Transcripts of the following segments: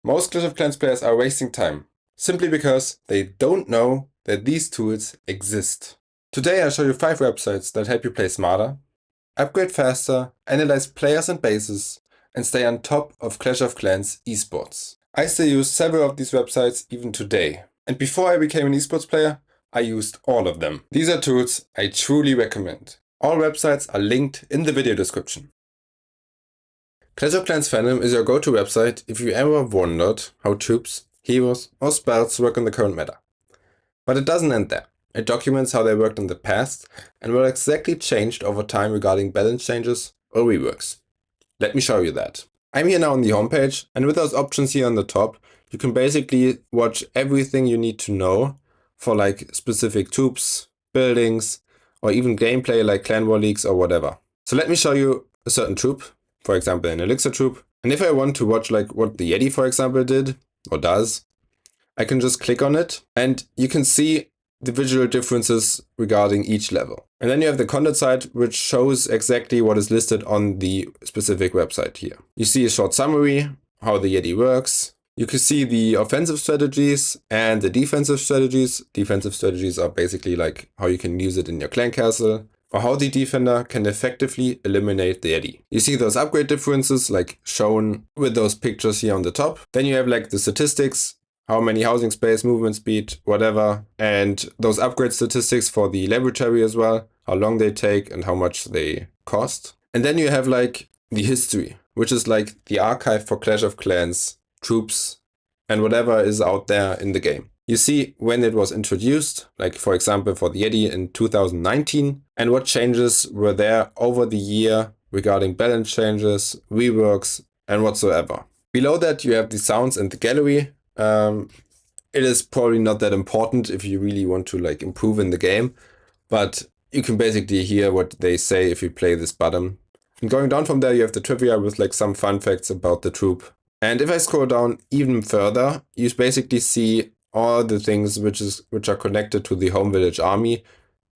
Most Clash of Clans players are wasting time, simply because they don't know that these tools exist. Today I'll show you 5 websites that help you play smarter, upgrade faster, analyze players and bases, and stay on top of Clash of Clans esports. I still use several of these websites even today. And before I became an esports player, I used all of them. These are tools I truly recommend. All websites are linked in the video description. Clash of Clans Fandom is your go-to website if you ever wondered how troops, heroes, or spells work in the current meta. But it doesn't end there. It documents how they worked in the past and what exactly changed over time regarding balance changes or reworks. Let me show you that. I'm here now on the homepage, and with those options here on the top, you can basically watch everything you need to know for like specific troops, buildings, or even gameplay like clan war leagues or whatever. So let me show you a certain troop, for example an elixir troop, and if I want to watch like what the Yeti for example did or does, I can just click on it and you can see the visual differences regarding each level. And then you have the content side, which shows exactly what is listed on the specific website here. You see a short summary, how the Yeti works. You can see the offensive strategies and the defensive strategies. Defensive strategies are basically like how you can use it in your clan castle, or how the defender can effectively eliminate the Yeti. You see those upgrade differences like shown with those pictures here on the top. Then you have like the statistics, how many housing space, movement speed, whatever, and those upgrade statistics for the laboratory as well, how long they take and how much they cost. And then you have like the history, which is like the archive for Clash of Clans, troops, and whatever is out there in the game. You see when it was introduced, like for example for the Yeti in 2019, and what changes were there over the year regarding balance changes, reworks, and whatsoever. Below that you have the sounds and the gallery. It is probably not that important if you really want to like improve in the game, but you can basically hear what they say if you play this button. And going down from there you have the trivia with like some fun facts about the troop. And if I scroll down even further, you basically see all the things which are connected to the home village army.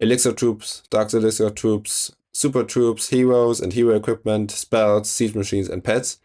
Elixir troops, dark elixir troops, super troops, heroes and hero equipment, spells, siege machines and pets.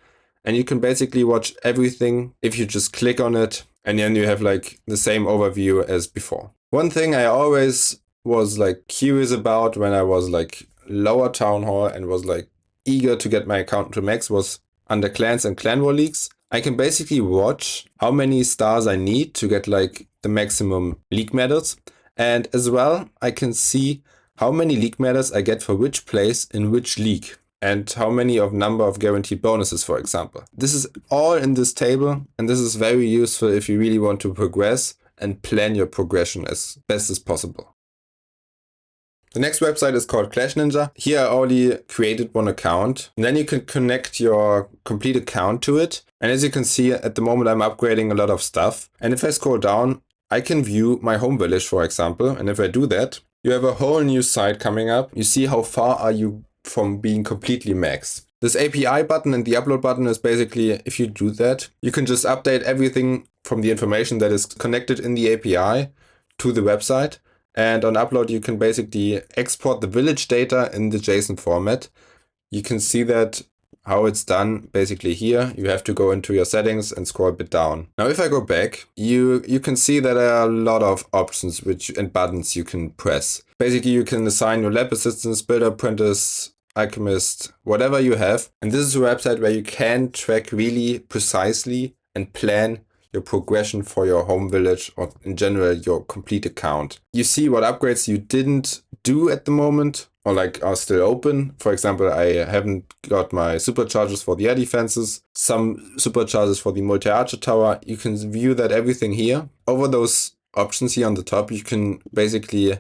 And you can basically watch everything if you just click on it, and then you have like the same overview as before. One thing I always was like curious about when I was like lower town hall and was like eager to get my account to max was under clans and clan war leagues. I can basically watch how many stars I need to get like the maximum league medals. And as well, I can see how many league medals I get for which place in which league, and how many of number of guaranteed bonuses, for example. This is all in this table, and this is very useful if you really want to progress and plan your progression as best as possible. The next website is called Clash Ninja. Here I already created one account, and then you can connect your complete account to it. And as you can see, at the moment I'm upgrading a lot of stuff. And if I scroll down, I can view my home village, for example. And if I do that, you have a whole new site coming up. You see how far are you from being completely max. This API button and the upload button is basically, if you do that, you can just update everything from the information that is connected in the API to the website. And on upload, you can basically export the village data in the JSON format. You can see that how it's done basically here. You have to go into your settings and scroll a bit down. Now, if I go back, you can see that there are a lot of options and buttons you can press. Basically, you can assign your lab assistants, builder, apprentice, alchemist, whatever you have. And this is a website where you can track really precisely and plan your progression for your home village, or in general your complete account. You see what upgrades you didn't do at the moment or like are still open. For example, I haven't got my superchargers for the air defenses, some superchargers for the multi-archer tower. You can view that everything here. Over those options here on the top, you can basically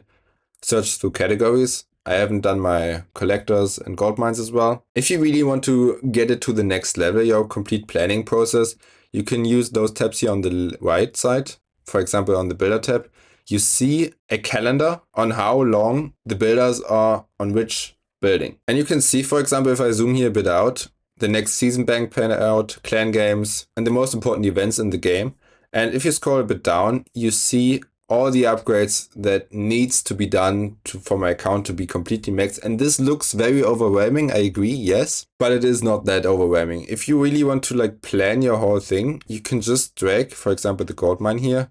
search through categories. I haven't done my collectors and gold mines as well. If you really want to get it to the next level, your complete planning process, you can use those tabs here on the right side. For example, on the builder tab, you see a calendar on how long the builders are on which building. And you can see, for example, if I zoom here a bit out, the next season bank payout, clan games, and the most important events in the game. And if you scroll a bit down, you see all the upgrades that needs to be done for my account to be completely maxed. And this looks very overwhelming, I agree, yes, but it is not that overwhelming. If you really want to like plan your whole thing, you can just drag, for example, the gold mine here,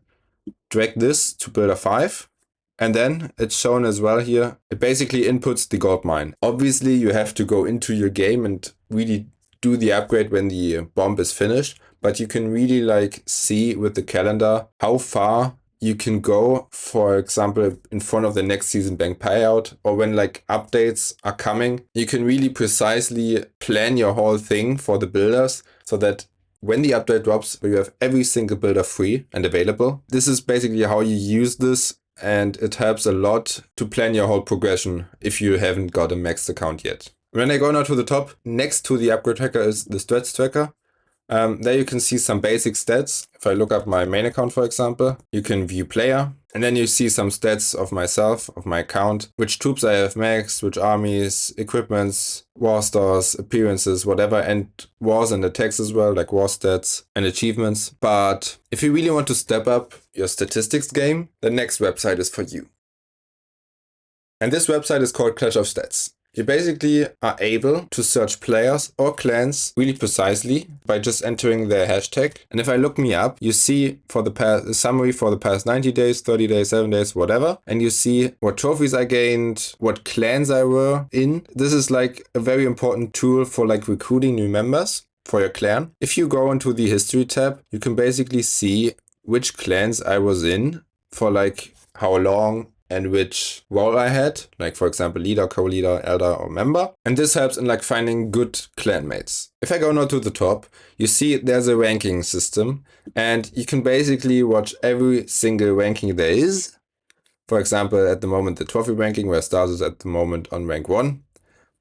drag this to builder 5. And then it's shown as well here. It basically inputs the gold mine. Obviously, you have to go into your game and really do the upgrade when the bomb is finished. But you can really like see with the calendar how far you can go, for example, in front of the next season bank payout, or when like updates are coming. You can really precisely plan your whole thing for the builders so that when the update drops, you have every single builder free and available. This is basically how you use this. And it helps a lot to plan your whole progression if you haven't got a maxed account yet. When I go now to the top, next to the upgrade tracker is the stats tracker. There you can see some basic stats. If I look up my main account, for example, you can view player. And then you see some stats of myself, of my account, which troops I have maxed, which armies, equipments, war stars, appearances, whatever, and wars and attacks as well, like war stats and achievements. But if you really want to step up your statistics game, the next website is for you. And this website is called Clash of Stats. You basically are able to search players or clans really precisely by just entering their hashtag. And if I look me up, you see for the past summary for the past 90 days, 30 days, 7 days, whatever. And you see what trophies I gained, what clans I were in. This is like a very important tool for like recruiting new members for your clan. If you go into the history tab, you can basically see which clans I was in for like how long and which role I had, like for example, leader, co-leader, elder, or member. And this helps in like finding good clanmates. If I go now to the top, you see there's a ranking system and you can basically watch every single ranking there is. For example, at the moment, the trophy ranking, where stars is at the moment on rank 1.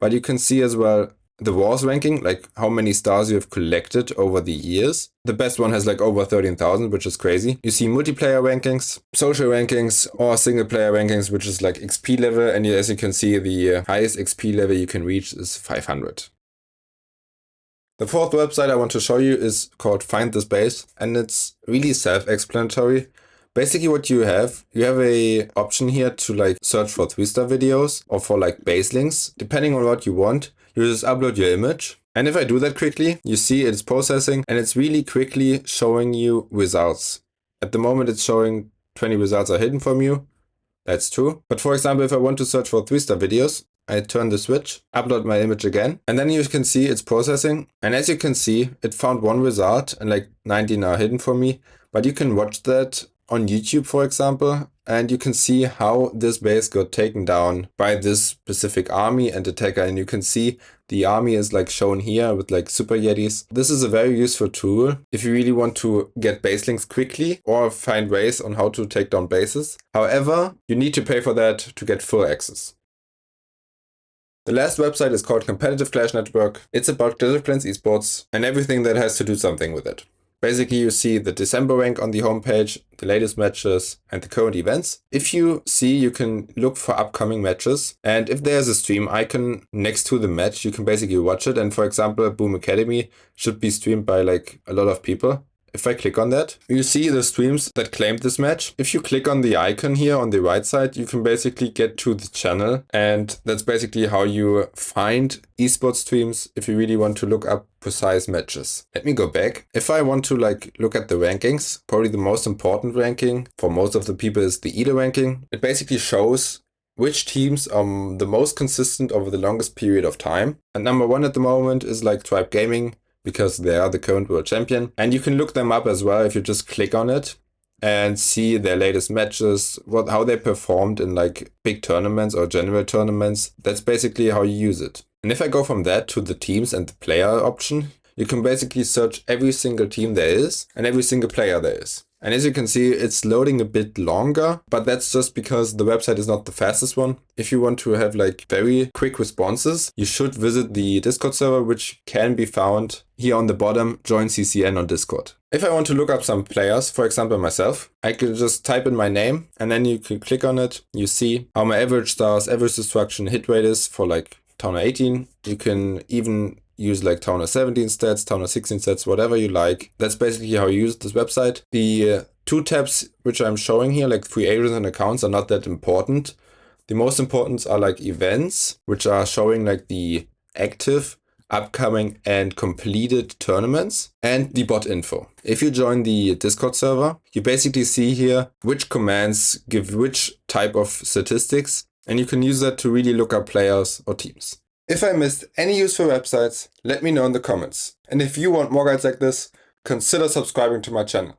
But you can see as well the wars ranking, like how many stars you have collected over the years. The best one has like over 13,000, which is crazy. You see multiplayer rankings, social rankings, or single player rankings, which is like XP level. And as you can see, the highest XP level you can reach is 500. The fourth website I want to show you is called Find This Base, and it's really self-explanatory. Basically what you have a option here to like search for 3-star videos or for like base links, depending on what you want. You just upload your image. And if I do that quickly, you see it's processing and it's really quickly showing you results. At the moment, it's showing 20 results are hidden from you. That's true. But for example, if I want to search for 3-star videos, I turn the switch, upload my image again, and then you can see it's processing. And as you can see, it found one result and like 19 are hidden for me. But you can watch that on YouTube, for example, and you can see how this base got taken down by this specific army and attacker. And you can see the army is like shown here with like super yetis. This is a very useful tool if you really want to get base links quickly or find ways on how to take down bases. However, you need to pay for that to get full access. The last website is called Competitive Clash Network. It's about Clash of Clans esports and everything that has to do something with it. Basically, you see the December rank on the homepage, the latest matches, and the current events. If you see, you can look for upcoming matches. And if there's a stream icon next to the match, you can basically watch it. And for example, Boom Academy should be streamed by like a lot of people. If I click on that, you see the streams that claimed this match. If you click on the icon here on the right side, you can basically get to the channel. And that's basically how you find esports streams if you really want to look up precise matches. Let me go back. If I want to like look at the rankings, probably the most important ranking for most of the people is the EDA ranking. It basically shows which teams are the most consistent over the longest period of time. And number 1 at the moment is like Tribe Gaming, because they are the current world champion. And you can look them up as well if you just click on it and see their latest matches, how they performed in like big tournaments or general tournaments. That's basically how you use it. And if I go from that to the teams and the player option, you can basically search every single team there is and every single player there is. And as you can see, it's loading a bit longer, but that's just because the website is not the fastest one. If you want to have like very quick responses, you should visit the Discord server, which can be found here on the bottom, join CCN on Discord. If I want to look up some players, for example myself, I can just type in my name and then you can click on it. You see how my average stars, average destruction, hit rate is for like Town 18. You can even use like Town 17 stats, Town 16 stats, whatever you like. That's basically how you use this website. The 2 tabs which I'm showing here, like free agents and accounts, are not that important. The most important are like events, which are showing like the active, upcoming and completed tournaments, and the bot info. If you join the Discord server, you basically see here which commands give which type of statistics, and you can use that to really look up players or teams. If I missed any useful websites, let me know in the comments. And if you want more guides like this, consider subscribing to my channel.